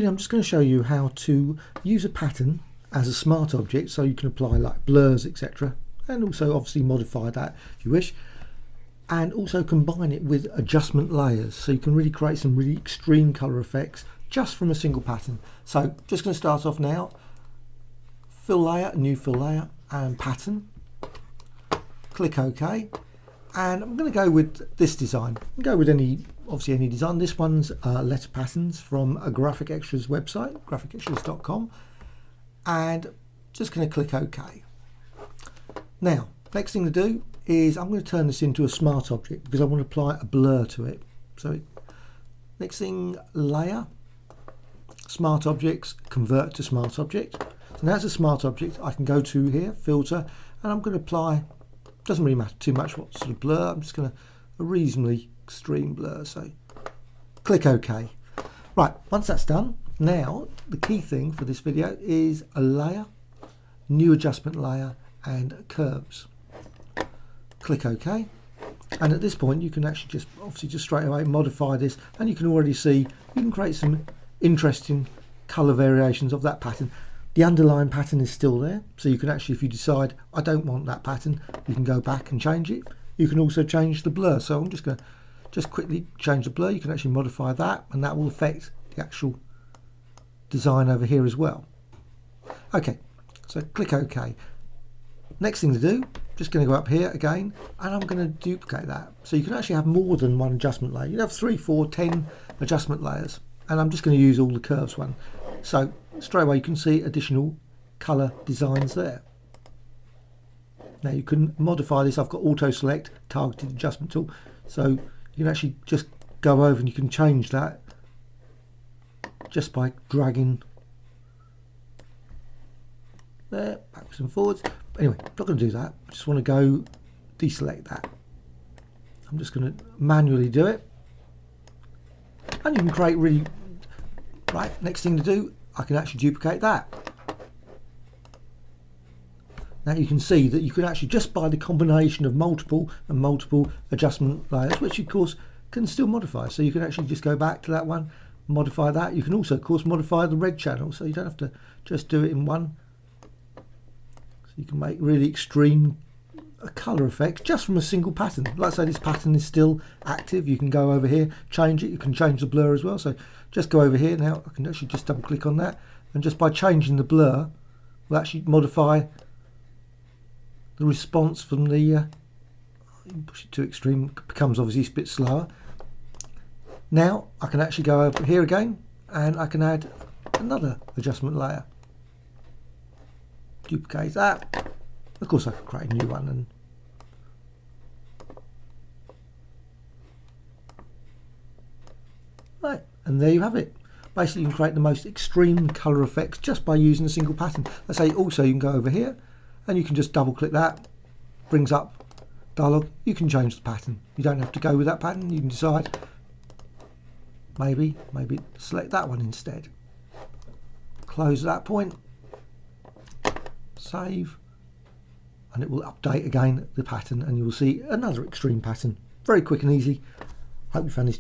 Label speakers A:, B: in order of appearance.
A: I'm just going to show you how to use a pattern as a smart object so you can apply like blurs, etc., and also obviously modify that if you wish, and also combine it with adjustment layers so you can really create some really extreme color effects just from a single pattern. So just going to start off now, fill layer, new fill layer and pattern, click OK, and I'm going to go with this design. You can go with any design. This one's letter patterns from a Graphicxtras website, graphicxtras.com, and just going to click OK. Now, next thing to do is I'm going to turn this into a smart object because I want to apply a blur to it. So next thing, layer, smart objects, convert to smart object. So now it's a smart object. I can go to here, filter, and I'm going to apply, doesn't really matter too much what sort of blur, I'm just going to a reasonably extreme blur, so click OK. Right, once that's done, now the key thing for this video is a layer, new adjustment layer and curves. Click OK, and at this point you can actually just straight away modify this, and you can already see you can create some interesting color variations of that pattern. The underlying pattern is still there, so you can actually, if you decide I don't want that pattern, you can go back and change it. You can also change the blur, so I'm just going to quickly change the blur. You can actually modify that, and that will affect the actual design over here as well. Okay, so click OK. Next thing to do, just going to go up here again, and I'm going to duplicate that. So you can actually have more than one adjustment layer. You can have 3, 4, 10 adjustment layers, and I'm just going to use all the curves one. So straight away you can see additional color designs there. Now you can modify this. I've got auto select, targeted adjustment tool, so you can actually just go over and you can change that just by dragging there, backwards and forwards. Anyway, I'm not going to do that. I just want to go deselect that. I'm just going to manually do it, and you can create really right. Next thing to do, I can actually duplicate that. Now you can see that you can actually, just by the combination of multiple adjustment layers, which of course can still modify, so you can actually just go back to that one, modify that. You can also of course modify the red channel, so you don't have to just do it in one. So you can make really extreme color effects just from a single pattern. Like I say, this pattern is still active. You can go over here, change it. You can change the blur as well, so just go over here. Now I can actually just double click on that, and just by changing the blur we'll actually modify the response from the push it to extreme, it becomes obviously a bit slower. Now I can actually go over here again, and I can add another adjustment layer, duplicate that. Of course I could create a new one, and right, and there you have it. Basically you can create the most extreme color effects just by using a single pattern. Let's say also you can go over here and you can just double click that, brings up dialog. You can change the pattern. You don't have to go with that pattern. You can decide maybe select that one instead. Close that point, save, and it will update again the pattern, and you will see another extreme pattern. Very quick and easy. Hope you found this